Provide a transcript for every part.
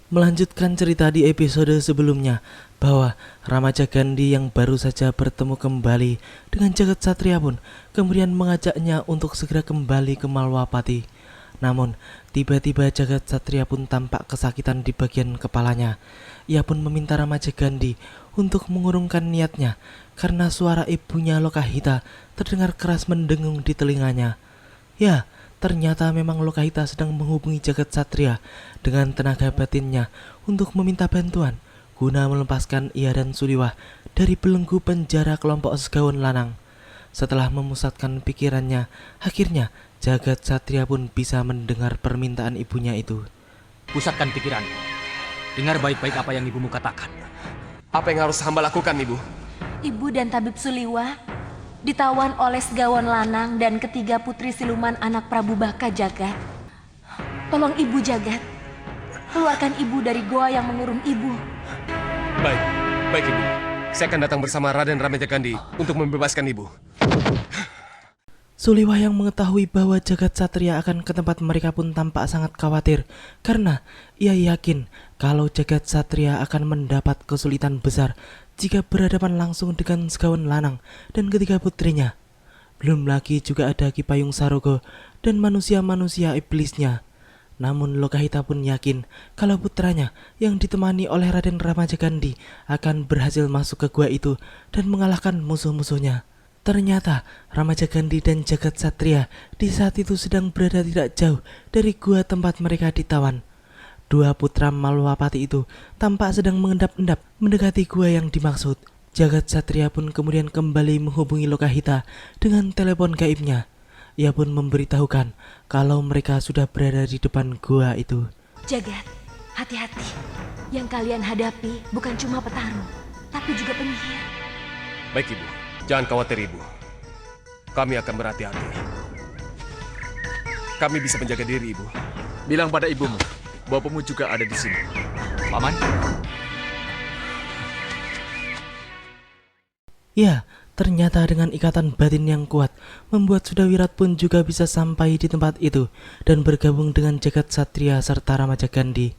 Melanjutkan cerita di episode sebelumnya, bahwa Ramaja Gandhi yang baru saja bertemu kembali dengan Jagat Satria pun kemudian mengajaknya untuk segera kembali ke Malwapati. Namun, tiba-tiba Jagat Satria pun tampak kesakitan di bagian kepalanya. Ia pun meminta Ramaja Gandhi untuk mengurungkan niatnya karena suara ibunya Lokahita terdengar keras mendengung di telinganya. Ya, ternyata memang Lokahita sedang menghubungi Jagat Satria dengan tenaga batinnya untuk meminta bantuan guna melepaskan ia dan Suliwah dari belenggu penjara kelompok Segawan Lanang. Setelah memusatkan pikirannya, akhirnya Jagat Satria pun bisa mendengar permintaan ibunya itu. Pusatkan pikiranmu. Dengar baik-baik apa yang ibumu katakan. Apa yang harus hamba lakukan, Ibu? Ibu dan Tabib Suliwah ditawan oleh Segawan Lanang dan ketiga putri siluman anak Prabu Baka Jagat. Tolong Ibu Jagat, keluarkan Ibu dari goa yang mengurung Ibu. Baik Ibu. Saya akan datang bersama Raden Ramaja Gandhi untuk membebaskan Ibu. Suliwah yang mengetahui bahwa Jagat Satria akan ke tempat mereka pun tampak sangat khawatir karena ia yakin kalau Jagat Satria akan mendapat kesulitan besar jika berhadapan langsung dengan Segawan Lanang dan ketiga putrinya. Belum lagi juga ada Ki Payung Sarogo dan manusia-manusia iblisnya. Namun Lokahita pun yakin kalau putranya yang ditemani oleh Raden Ramaja Gandhi akan berhasil masuk ke gua itu dan mengalahkan musuh-musuhnya. Ternyata Ramaja Gandhi dan Jagat Satria di saat itu sedang berada tidak jauh dari gua tempat mereka ditawan. Dua putra Malwapati itu tampak sedang mengendap-endap mendekati gua yang dimaksud. Jagat Satria pun kemudian kembali menghubungi Lokahita dengan telepon gaibnya. Ia pun memberitahukan kalau mereka sudah berada di depan gua itu. Jagat, hati-hati. Yang kalian hadapi bukan cuma petarung, tapi juga penyihir. Baik Ibu, jangan khawatir Ibu. Kami akan berhati-hati. Kami bisa menjaga diri Ibu. Bilang pada ibumu, bapakmu juga ada di sini. Paman, Ya, ternyata dengan ikatan batin yang kuat, membuat Sudawirat pun juga bisa sampai di tempat itu dan bergabung dengan Jagat Satria serta Ramaja Gandhi.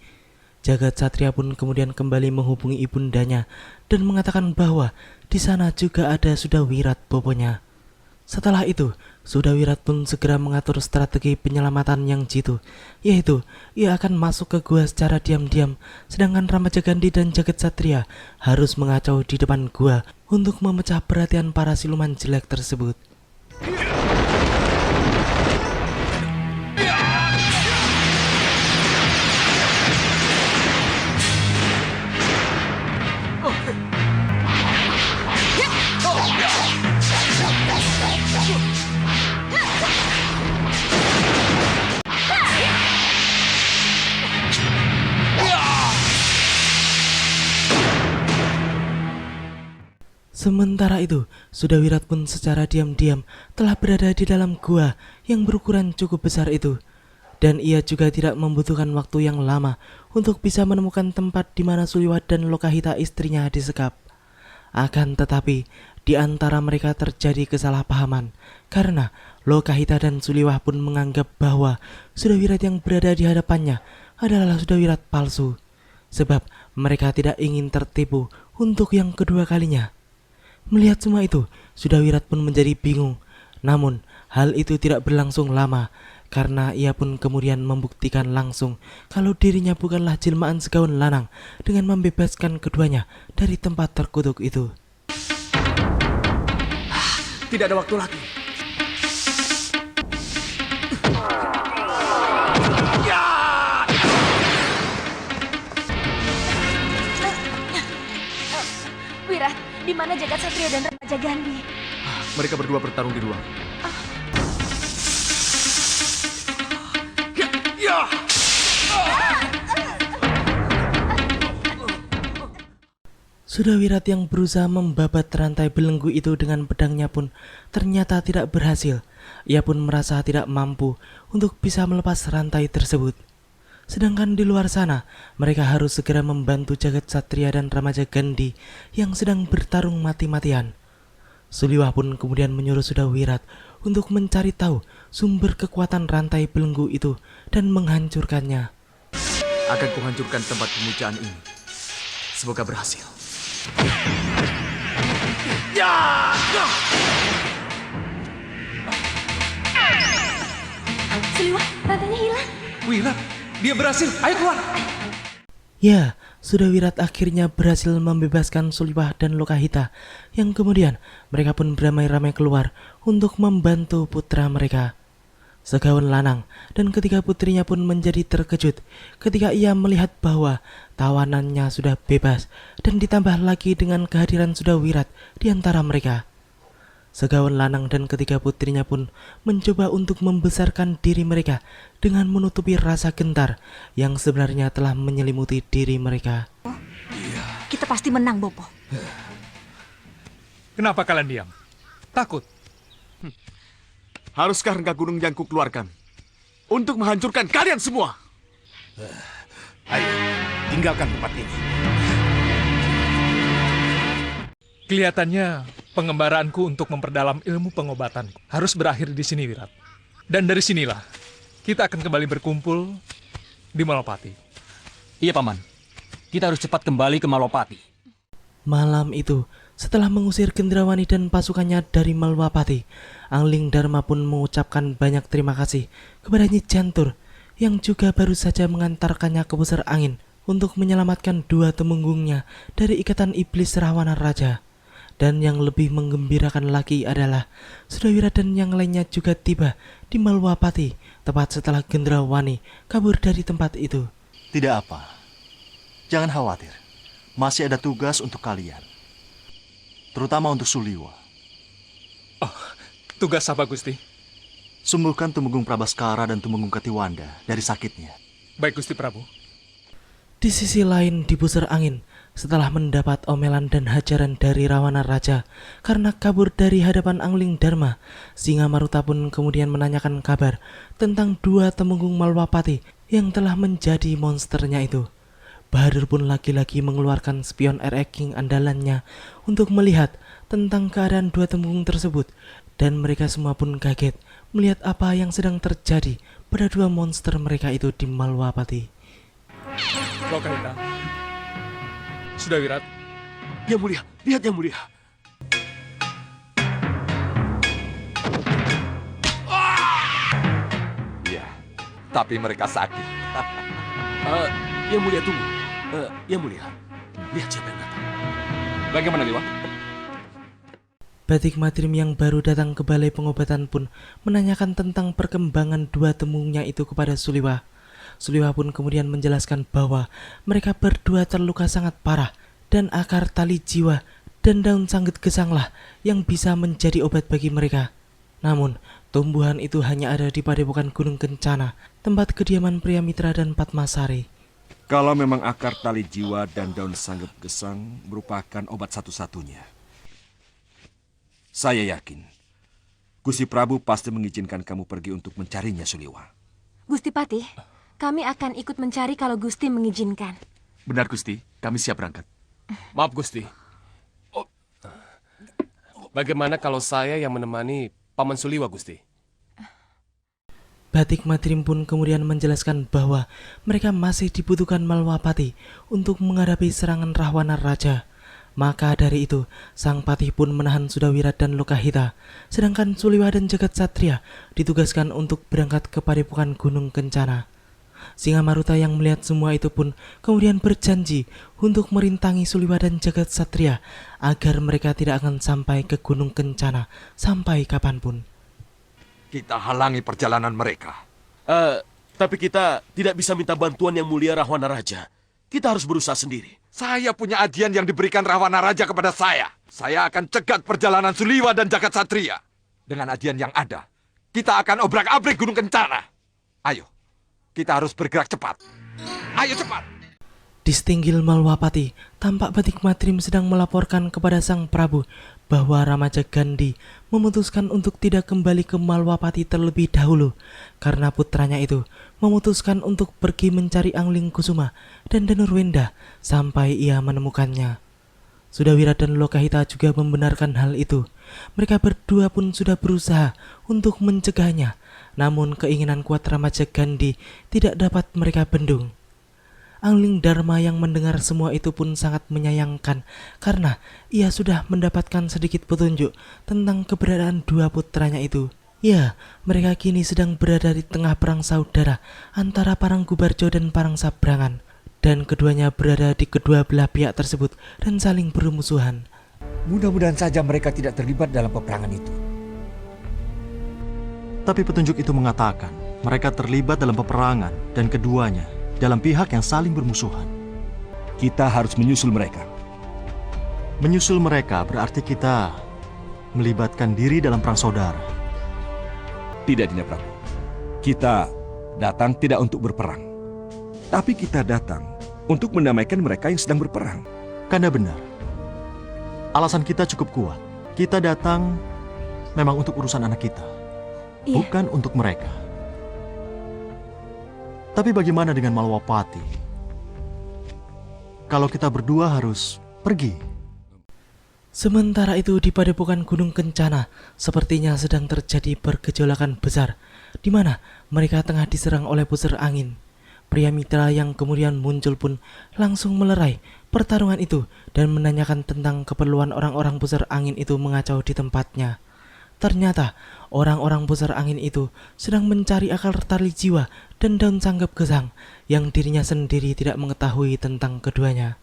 Jagat Satria pun kemudian kembali menghubungi ibundanya dan mengatakan bahwa di sana juga ada Sudawirat bobonya. Setelah itu, Sudawirat pun segera mengatur strategi penyelamatan yang jitu, yaitu ia akan masuk ke gua secara diam-diam, sedangkan Ramaja Gandhi dan Jagat Satria harus mengacau di depan gua untuk memecah perhatian para siluman jelek tersebut. Sementara itu, Sudawirat pun secara diam-diam telah berada di dalam gua yang berukuran cukup besar itu. Dan ia juga tidak membutuhkan waktu yang lama untuk bisa menemukan tempat di mana Suliwah dan Lokahita istrinya disekap. Akan tetapi, di antara mereka terjadi kesalahpahaman karena Lokahita dan Suliwah pun menganggap bahwa Sudawirat yang berada di hadapannya adalah Sudawirat palsu. Sebab mereka tidak ingin tertipu untuk yang kedua kalinya. Melihat semua itu, Sudawirat pun menjadi bingung. Namun, hal itu tidak berlangsung lama, karena ia pun kemudian membuktikan langsung kalau dirinya bukanlah jelmaan Segawan Lanang dengan membebaskan keduanya dari tempat terkutuk itu. Tidak ada waktu lagi. Wirat, di mana Jagat Satria dan Ramaja Gandhi? Mereka berdua bertarung di luar. Sudawirat yang berusaha membabat rantai belenggu itu dengan pedangnya pun ternyata tidak berhasil. Ia pun merasa tidak mampu untuk bisa melepas rantai tersebut. Sedangkan di luar sana, mereka harus segera membantu Jagat Satria dan Ramaja Gandhi yang sedang bertarung mati-matian. Suliwah pun kemudian menyuruh Sudawirat untuk mencari tahu sumber kekuatan rantai belenggu itu dan menghancurkannya. akan kuhancurkan tempat pemujaan ini. Semoga berhasil. Seliwa, rantainya hilang. Wirat, dia berhasil. Ayo keluar. Ya, Sudawirat akhirnya berhasil membebaskan Suliwah dan Lokahita, yang kemudian mereka pun beramai-ramai keluar untuk membantu putra mereka. Segawan Lanang dan ketiga putrinya pun menjadi terkejut ketika ia melihat bahwa tawanannya sudah bebas dan ditambah lagi dengan kehadiran Sudawirat di antara mereka. Segawan Lanang dan ketiga putrinya pun mencoba untuk membesarkan diri mereka dengan menutupi rasa gentar yang sebenarnya telah menyelimuti diri mereka. Kita pasti menang, Bopo. Kenapa kalian diam? Takut? Haruskah rengga gunung yang kukeluarkan untuk menghancurkan kalian semua? Ayo, tinggalkan tempat ini. Kelihatannya pengembaraanku untuk memperdalam ilmu pengobatanku harus berakhir di sini, Wirat. Dan dari sinilah kita akan kembali berkumpul di Malopati. Iya, Paman. Kita harus cepat kembali ke Malopati. Malam itu, setelah mengusir Gendrawani dan pasukannya dari Malwapati, Angling Dharma pun mengucapkan banyak terima kasih kepada Nyi Jantur yang juga baru saja mengantarkannya ke pusar angin untuk menyelamatkan dua temunggungnya dari ikatan iblis Rahwana Raja. Dan yang lebih menggembirakan lagi adalah Sudawirat dan yang lainnya juga tiba di Malwapati tepat setelah Gendrawani kabur dari tempat itu. Tidak apa. Jangan khawatir. Masih ada tugas untuk kalian. Terutama untuk Suliwa. Tugas apa, Gusti? Sembuhkan Tumenggung Prabaskara dan Tumenggung Katiwanda dari sakitnya. Baik, Gusti Prabu. Di sisi lain di pusar angin, setelah mendapat omelan dan hajaran dari Rahwana Raja karena kabur dari hadapan Angling Dharma, Singa Maruta pun kemudian menanyakan kabar tentang dua temenggung Malwapati yang telah menjadi monsternya itu. Bahadur pun lagi-lagi mengeluarkan spion RX King andalannya untuk melihat tentang keadaan dua temenggung tersebut, dan mereka semua pun kaget melihat apa yang sedang terjadi pada dua monster mereka itu di Malwapati. Lokahita. Sudawirat. Yang mulia, lihat yang mulia. Iya, tapi mereka sakit. Yang mulia tunggu. Yang mulia, lihat siapa yang datang. Bagaimana, Dewa? Batik Madrim yang baru datang ke balai pengobatan pun menanyakan tentang perkembangan dua temungnya itu kepada Suliwa. Suliwa pun kemudian menjelaskan bahwa mereka berdua terluka sangat parah dan akar tali jiwa dan daun sanggut gesanglah yang bisa menjadi obat bagi mereka. Namun, tumbuhan itu hanya ada di padepokan Gunung Kencana, tempat kediaman pria Mitra dan Padmasari. Kalau memang akar tali jiwa dan daun sanggep gesang merupakan obat satu-satunya, saya yakin Gusti Prabu pasti mengizinkan kamu pergi untuk mencarinya, Suliwa. Gusti Patih, kami akan ikut mencari kalau Gusti mengizinkan. Benar, Gusti. Kami siap berangkat. Maaf, Gusti. Bagaimana kalau saya yang menemani Paman Suliwa, Gusti? Batik Madrim pun kemudian menjelaskan bahwa mereka masih dibutuhkan Malwapati untuk menghadapi serangan Rahwana Raja. Maka dari itu, Sang Patih pun menahan Sudawirat dan Lokahita, sedangkan Suliwa dan Jagat Satria ditugaskan untuk berangkat ke padepokan Gunung Kencana. Singa Maruta yang melihat semua itu pun kemudian berjanji untuk merintangi Suliwa dan Jagat Satria agar mereka tidak akan sampai ke Gunung Kencana sampai kapanpun. Kita halangi perjalanan mereka. Tapi kita tidak bisa minta bantuan yang mulia Rahwana Raja. Kita harus berusaha sendiri. Saya punya ajian yang diberikan Rahwana Raja kepada saya. Saya akan cegat perjalanan Suliwa dan Jagat Satria. Dengan ajian yang ada, kita akan obrak-abrik Gunung Kencana. Ayo, kita harus bergerak cepat. Ayo cepat! Di setinggil Malwapati, tampak Batik Madrim sedang melaporkan kepada Sang Prabu bahwa Ramaja Gandhi memutuskan untuk tidak kembali ke Malwapati terlebih dahulu karena putranya itu memutuskan untuk pergi mencari Angling Kusuma dan Danurwenda sampai ia menemukannya. Sudawirat dan Lokahita juga membenarkan hal itu. Mereka berdua pun sudah berusaha untuk mencegahnya, namun keinginan kuat Ramaja Gandhi tidak dapat mereka bendung. Angling Dharma yang mendengar semua itu pun sangat menyayangkan karena ia sudah mendapatkan sedikit petunjuk tentang keberadaan dua putranya itu. Ya, mereka kini sedang berada di tengah perang saudara antara Parang Gubarjo dan Parang Sabrangan, dan keduanya berada di kedua belah pihak tersebut dan saling bermusuhan. Mudah-mudahan saja mereka tidak terlibat dalam peperangan itu. Tapi petunjuk itu mengatakan mereka terlibat dalam peperangan dan keduanya dalam pihak yang saling bermusuhan. Kita harus menyusul mereka. Menyusul mereka berarti kita melibatkan diri dalam perang saudara. Tidak, Dinda Prabu. Kita datang tidak untuk berperang. Tapi kita datang untuk mendamaikan mereka yang sedang berperang. Kanda benar. Alasan kita cukup kuat. Kita datang memang untuk urusan anak kita, bukan untuk mereka. Tapi bagaimana dengan Malwapati? Kalau kita berdua harus pergi. Sementara itu di padepokan Gunung Kencana sepertinya sedang terjadi pergejolakan besar, di mana mereka tengah diserang oleh busur angin. Pria mitra yang kemudian muncul pun langsung melerai pertarungan itu dan menanyakan tentang keperluan orang-orang busur angin itu mengacau di tempatnya. Ternyata orang-orang busur angin itu sedang mencari akar tali jiwa dan daun sanggep gesang yang dirinya sendiri tidak mengetahui tentang keduanya.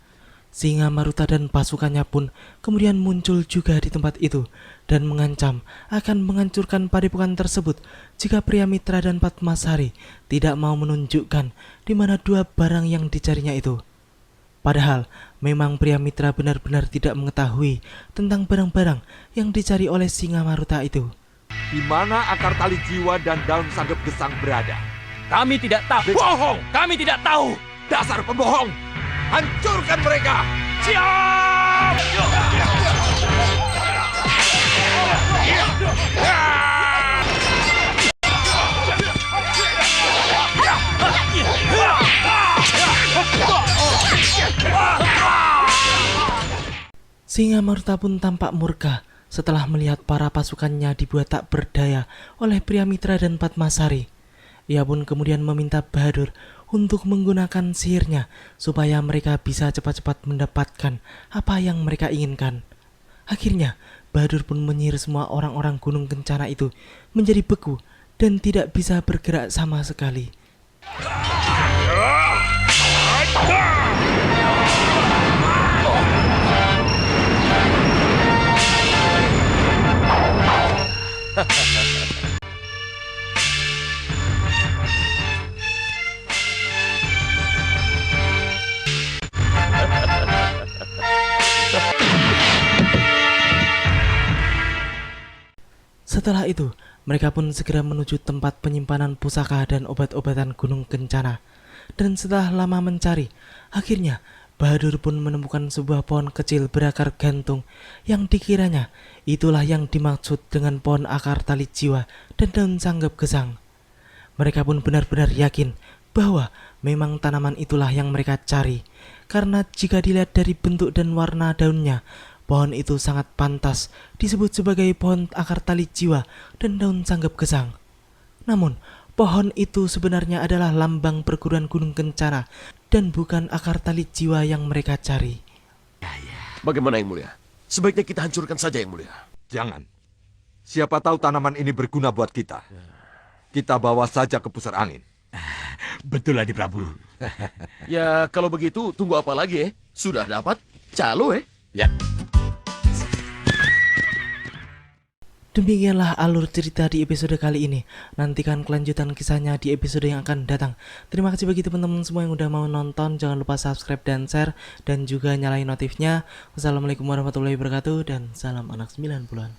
Singa Maruta dan pasukannya pun kemudian muncul juga di tempat itu dan mengancam akan menghancurkan padepokan tersebut jika pria mitra dan Padmasari tidak mau menunjukkan di mana dua barang yang dicarinya itu. Padahal memang pria mitra benar-benar tidak mengetahui tentang barang-barang yang dicari oleh Singa Maruta itu. Di mana akar tali jiwa dan daun sanggep gesang berada? Kami tidak tahu. Bohong! Kami tidak tahu. Dasar pembohong! Hancurkan mereka! Siap! Singa Maruta pun tampak murka setelah melihat para pasukannya dibuat tak berdaya oleh pria mitra dan Padmasari. Ia pun kemudian meminta Bahadur untuk menggunakan sihirnya supaya mereka bisa cepat-cepat mendapatkan apa yang mereka inginkan. Akhirnya, Bahadur pun menyihir semua orang-orang Gunung Kencana itu menjadi beku dan tidak bisa bergerak sama sekali. Setelah itu, mereka pun segera menuju tempat penyimpanan pusaka dan obat-obatan Gunung Kencana. Dan setelah lama mencari, akhirnya Bahadur pun menemukan sebuah pohon kecil berakar gantung yang dikiranya itulah yang dimaksud dengan pohon akar tali jiwa dan daun sanggep gesang. Mereka pun benar-benar yakin bahwa memang tanaman itulah yang mereka cari, karena jika dilihat dari bentuk dan warna daunnya, pohon itu sangat pantas disebut sebagai pohon akar tali jiwa dan daun sanggep gesang. Namun, pohon itu sebenarnya adalah lambang perguruan Gunung Kencana dan bukan akar tali jiwa yang mereka cari. Bagaimana Yang Mulia? Sebaiknya kita hancurkan saja Yang Mulia. Jangan. Siapa tahu tanaman ini berguna buat kita. Kita bawa saja ke pusar angin. Betul, Adi Prabu. Ya kalau begitu tunggu apa lagi Sudah dapat calo Ya. Demikianlah alur cerita di episode kali ini. Nantikan kelanjutan kisahnya di episode yang akan datang. Terima kasih bagi teman-teman semua yang udah mau nonton. Jangan lupa subscribe dan share, dan juga nyalain notifnya. Wassalamualaikum warahmatullahi wabarakatuh, dan salam anak 90-an.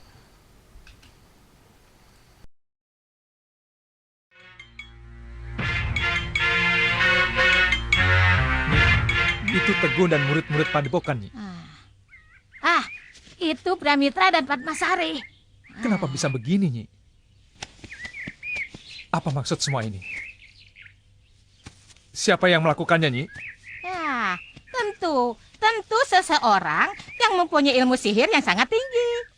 Itu Teguh dan murid-murid padepokan, Nyi. Itu Pramitra dan Padmasari. Kenapa bisa begini, Nyi? Apa maksud semua ini? Siapa yang melakukannya, Nyi? Ya, tentu seseorang yang mempunyai ilmu sihir yang sangat tinggi.